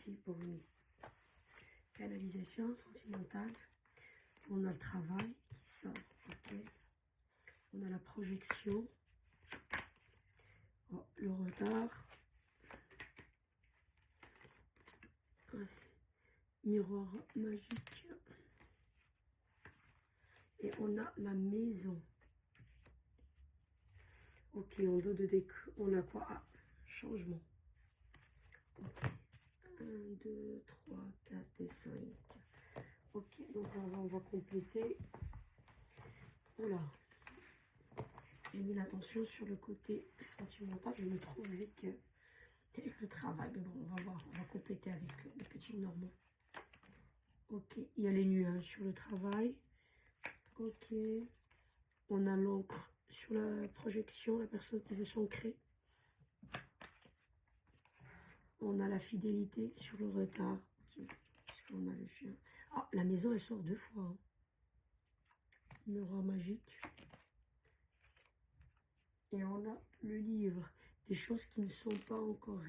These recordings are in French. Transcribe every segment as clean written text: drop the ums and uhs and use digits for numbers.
ici pour une canalisation sentimentale. On a le travail qui sort, ok. On a la projection, oh, le retard, ouais. Miroir magique, et on a la maison. Ok, en dos de déco, on a quoi? Ah, changement. Okay. 1, 2, 3, 4 et 5. Ok, donc on va compléter. Oula, j'ai mis l'attention sur le côté sentimental. Je me trouve avec le travail. Mais bon, on va voir, on va compléter avec le petit normand. Ok, il y a les nuages sur le travail. Ok, on a l'encre sur la projection, la personne qui veut s'ancrer. On a la fidélité sur le retard. On a le chien. Ah, la maison, elle sort 2 fois. Hein. Miroir magique. Et on a le livre. Des choses qui ne sont pas encore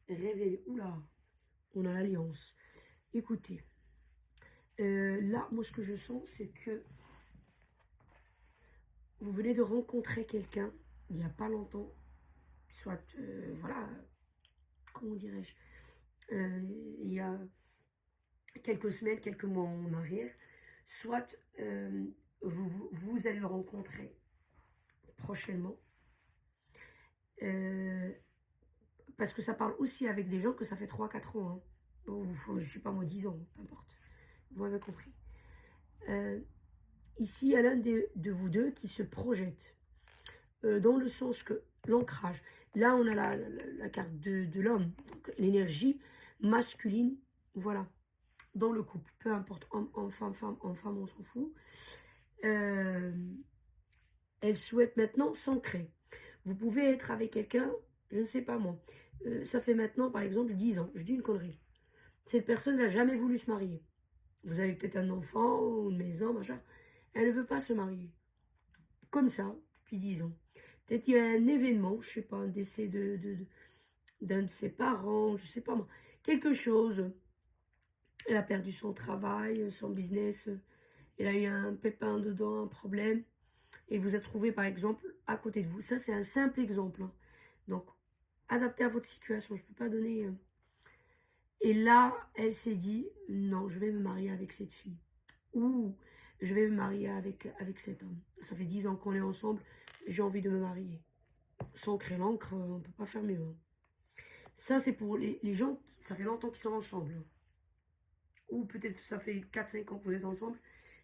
révélées. Oula, on a l'alliance. Écoutez, là, moi, ce que je sens, c'est que vous venez de rencontrer quelqu'un il n'y a pas longtemps. Soit, voilà, comment dirais-je, il y a quelques semaines, quelques mois en arrière. Soit, vous allez le rencontrer prochainement. Parce que ça parle aussi avec des gens que ça fait 3-4 ans. Hein. Bon, je ne sais pas moi, 10 ans, peu importe. Vous m'avez compris. Ici, il y a l'un de vous deux qui se projette. Dans le sens que l'ancrage. Là, on a la carte de l'homme. L'énergie masculine, voilà. Dans le couple. Peu importe, homme, femme, on s'en fout. Elle souhaite maintenant s'ancrer. Vous pouvez être avec quelqu'un, je ne sais pas moi. Ça fait maintenant, par exemple, 10 ans. Je dis une connerie. Cette personne n'a jamais voulu se marier. Vous avez peut-être un enfant, une maison, machin. Elle ne veut pas se marier. Comme ça, depuis 10 ans. Peut-être qu'il y a un événement, je ne sais pas, un décès d'un de ses parents, je ne sais pas moi. Quelque chose. Elle a perdu son travail, son business. Elle a eu un pépin dedans, un problème. Et vous êtes trouvé, par exemple, à côté de vous. Ça, c'est un simple exemple. Hein. Donc, adapté à votre situation. Je ne peux pas donner... Et là, elle s'est dit, non, je vais me marier avec cette fille. Ou je vais me marier avec cet homme. Ça fait 10 ans qu'on est ensemble, j'ai envie de me marier. Sans créer l'encre, on ne peut pas faire mieux. Hein. Ça, c'est pour les gens, ça fait longtemps qu'ils sont ensemble. Ou peut-être ça fait 4-5 ans que vous êtes ensemble.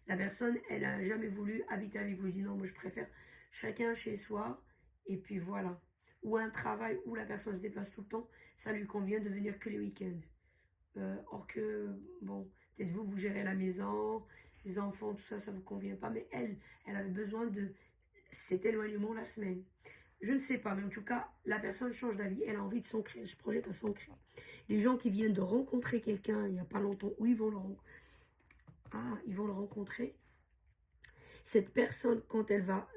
La personne, elle n'a jamais voulu habiter avec vous. Elle dit non, moi je préfère chacun chez soi. Et puis voilà. Ou un travail où la personne se déplace tout le temps, ça lui convient de venir que les week-ends. Or que, bon, peut-être vous, vous gérez la maison, les enfants, tout ça, ça ne vous convient pas. Mais elle avait besoin de cet éloignement la semaine. Je ne sais pas, mais en tout cas, la personne change d'avis, elle a envie de s'ancrer, elle se projette à s'ancrer. Les gens qui viennent de rencontrer quelqu'un il n'y a pas longtemps, où ils vont ils vont le rencontrer. Cette personne, quand elle va,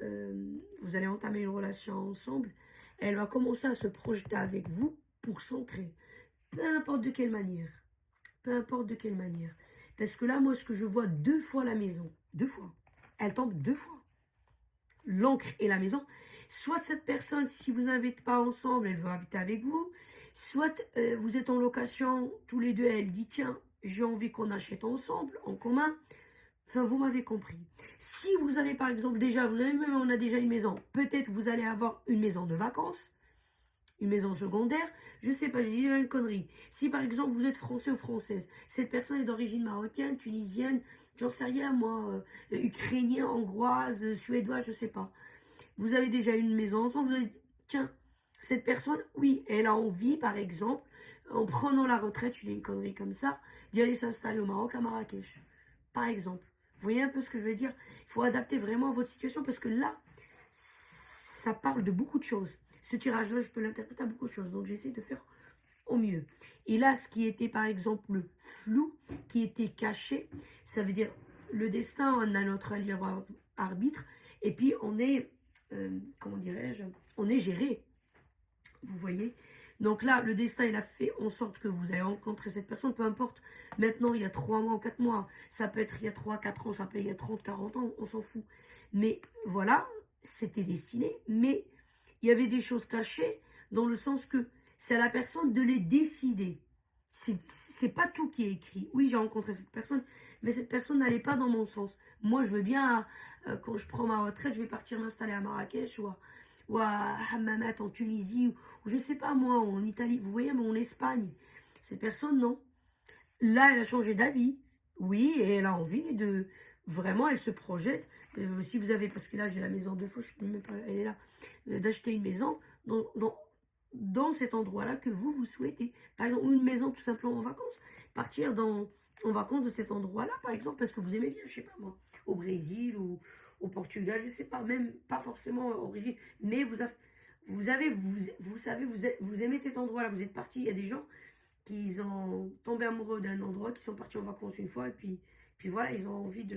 vous allez entamer une relation ensemble, elle va commencer à se projeter avec vous pour s'ancrer. Peu importe de quelle manière. Peu importe de quelle manière. Parce que là, moi, ce que je vois 2 fois la maison, 2 fois, elle tombe 2 fois. L'encre et la maison. Soit cette personne, si vous n'habitez pas ensemble, elle veut habiter avec vous. Soit vous êtes en location, tous les deux, elle dit, tiens, j'ai envie qu'on achète ensemble, en commun. Enfin, vous m'avez compris. Si vous avez, par exemple, on a déjà une maison, peut-être vous allez avoir une maison de vacances, une maison secondaire, je sais pas, je dis une connerie. Si par exemple vous êtes français ou française, cette personne est d'origine marocaine, tunisienne, j'en sais rien moi, ukrainien, hongroise, suédoise, je sais pas. Vous avez déjà une maison ensemble, vous avez dit, tiens, cette personne, oui, elle a envie, par exemple, en prenant la retraite, je dis une connerie comme ça, d'y aller s'installer au Maroc, à Marrakech, par exemple. Vous voyez un peu ce que je veux dire? Il faut adapter vraiment à votre situation parce que là, ça parle de beaucoup de choses. Ce tirage-là, je peux l'interpréter à beaucoup de choses. Donc, j'essaie de faire au mieux. Et là, ce qui était, par exemple, flou, qui était caché, ça veut dire le destin, on a notre libre arbitre. Et puis, on est, comment dirais-je, on est géré. Vous voyez? Donc là, le destin, il a fait en sorte que vous avez rencontré cette personne, peu importe. Maintenant, il y a 3 mois ou 4 mois, ça peut être il y a 3, 4 ans, ça peut être il y a 30, 40 ans, on s'en fout. Mais voilà, c'était destiné, mais il y avait des choses cachées dans le sens que c'est à la personne de les décider. C'est pas tout qui est écrit. Oui, j'ai rencontré cette personne, mais cette personne n'allait pas dans mon sens. Moi, je veux bien, quand je prends ma retraite, je vais partir m'installer à Marrakech ou à Hammamet en Tunisie, ou je sais pas moi, en Italie, vous voyez, mais en Espagne. Cette personne, non. Là, elle a changé d'avis. Oui, et elle a envie de... Vraiment, elle se projette. Si vous avez, parce que là, j'ai la maison de faux, je ne sais même pas, elle est là, d'acheter une maison dans cet endroit-là que vous souhaitez. Par exemple, ou une maison tout simplement en vacances. Partir en vacances de cet endroit-là, par exemple, parce que vous aimez bien, je sais pas moi, au Brésil ou au Portugal, je sais pas, même pas forcément au Brésil, mais vous savez, vous aimez cet endroit-là, vous êtes parti, il y a des gens qui ont tombé amoureux d'un endroit, qui sont partis en vacances une fois, et puis voilà, ils ont envie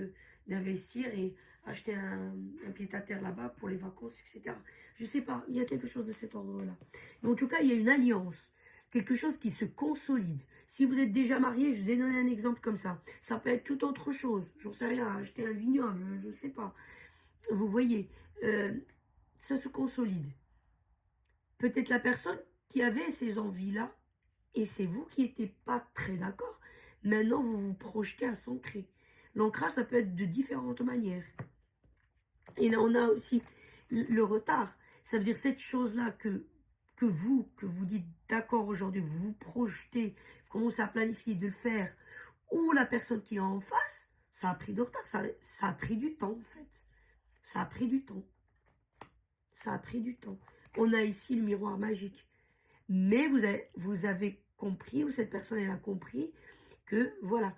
d'investir et acheter un pied-à-terre là-bas pour les vacances, etc. Je sais pas, il y a quelque chose de cet ordre-là. Mais en tout cas, il y a une alliance, quelque chose qui se consolide. Si vous êtes déjà marié, je vous ai donné un exemple comme ça. Ça peut être tout autre chose. J'en sais rien, acheter un vignoble, je sais pas. Vous voyez, euh, ça se consolide. Peut-être la personne qui avait ces envies-là, et c'est vous qui n'étiez pas très d'accord. Maintenant, vous vous projetez à s'ancrer. L'ancrage, ça peut être de différentes manières. Et là, on a aussi le retard. Ça veut dire cette chose-là que vous dites d'accord aujourd'hui, vous vous projetez, vous commencez à planifier de le faire, ou la personne qui est en face, ça a pris du retard, ça a pris du temps en fait. Ça a pris du temps. Ça a pris du temps. On a ici le miroir magique. Mais vous avez compris, ou cette personne elle a compris, que voilà.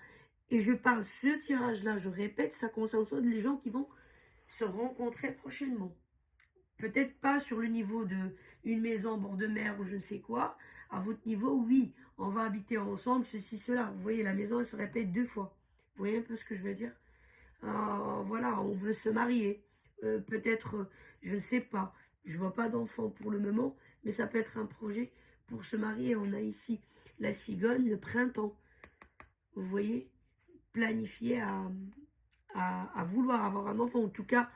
Et je parle ce tirage-là, je répète, ça concerne les gens qui vont se rencontrer prochainement. Peut-être pas sur le niveau de une maison en bord de mer ou je ne sais quoi. À votre niveau, oui, on va habiter ensemble, ceci, cela. Vous voyez, la maison, elle se répète 2 fois. Vous voyez un peu ce que je veux dire? Voilà, on veut se marier. Peut-être, je ne sais pas. Je vois pas d'enfant pour le moment, mais ça peut être un projet pour se marier. On a ici la cigogne, le printemps. Vous voyez? Planifier à vouloir avoir un enfant, en tout cas,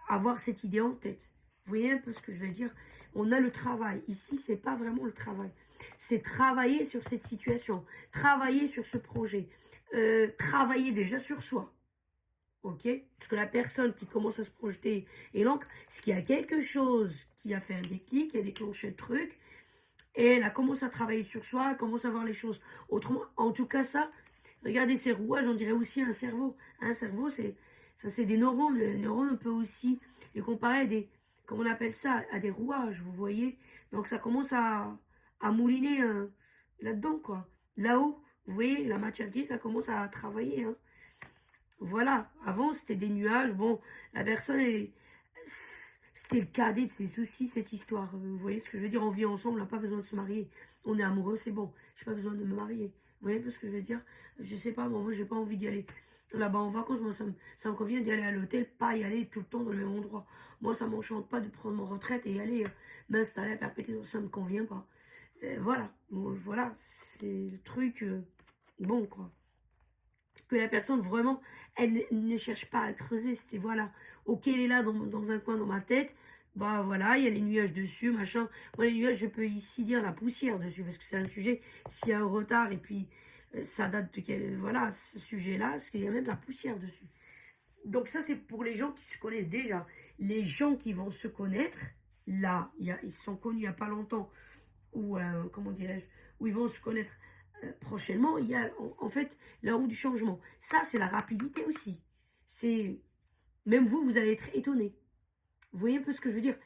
avoir cette idée en tête. Vous voyez un peu ce que je veux dire? On a le travail. Ici, c'est pas vraiment le travail. C'est travailler sur cette situation, travailler sur ce projet, travailler déjà sur soi. Ok? Parce que la personne qui commence à se projeter et l'encre, c'est qu'il y a quelque chose qui a fait un déclic, qui a déclenché le truc, et elle a commencé à travailler sur soi, elle commence à voir les choses autrement. En tout cas, ça, regardez ces rouages, on dirait aussi un cerveau. Un cerveau, c'est des neurones. Les neurones, on peut aussi les comparer à des, comment on appelle ça, à des rouages, vous voyez. Donc ça commence à mouliner là-dedans, quoi. Là-haut, vous voyez, la matière grise, ça commence à travailler, hein. Voilà, avant c'était des nuages. Bon, la personne, c'était le cadet de ses soucis, cette histoire. Vous voyez ce que je veux dire? On vit ensemble, on n'a pas besoin de se marier. On est amoureux, c'est bon. J'ai pas besoin de me marier. Vous voyez un peu ce que je veux dire? Je sais pas, moi j'ai pas envie d'y aller là-bas en vacances. Moi, ça me convient d'y aller à l'hôtel, pas y aller tout le temps dans le même endroit. Moi, ça m'enchante pas de prendre mon retraite et y aller m'installer à perpétuité. Ça me convient pas. Voilà, bon, voilà, c'est le truc bon, quoi, que la personne vraiment, elle ne cherche pas à creuser. C'était voilà, ok, elle est là dans un coin dans ma tête. Bah voilà, il y a les nuages dessus, machin. Moi, les nuages, je peux ici dire la poussière dessus, parce que c'est un sujet, s'il y a un retard, et puis ça date de quel, voilà, ce sujet-là, parce qu'il y a même de la poussière dessus. Donc ça, c'est pour les gens qui se connaissent déjà. Les gens qui vont se connaître, là, ils se sont connus il n'y a pas longtemps, ou comment dirais-je, où ils vont se connaître prochainement, il y a en fait la roue du changement. Ça, c'est la rapidité aussi. C'est même vous, vous allez être étonné. Vous voyez un peu ce que je veux dire?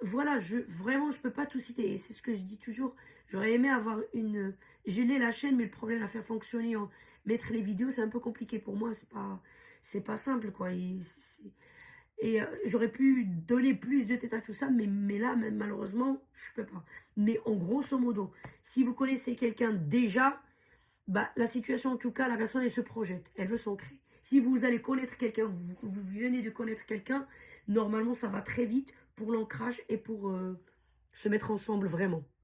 Voilà, vraiment, je peux pas tout citer. Et c'est ce que je dis toujours. J'aurais aimé avoir une. J'ai la chaîne, mais le problème, la faire fonctionner, mettre les vidéos, c'est un peu compliqué pour moi. C'est pas simple, quoi. Et j'aurais pu donner plus de tête à tout ça, mais là, même, malheureusement, je peux pas. Mais en grosso modo, si vous connaissez quelqu'un déjà, bah, la situation, en tout cas, la personne, elle se projette, elle veut s'ancrer. Si vous allez connaître quelqu'un, vous venez de connaître quelqu'un, normalement, ça va très vite pour l'ancrage et pour se mettre ensemble vraiment.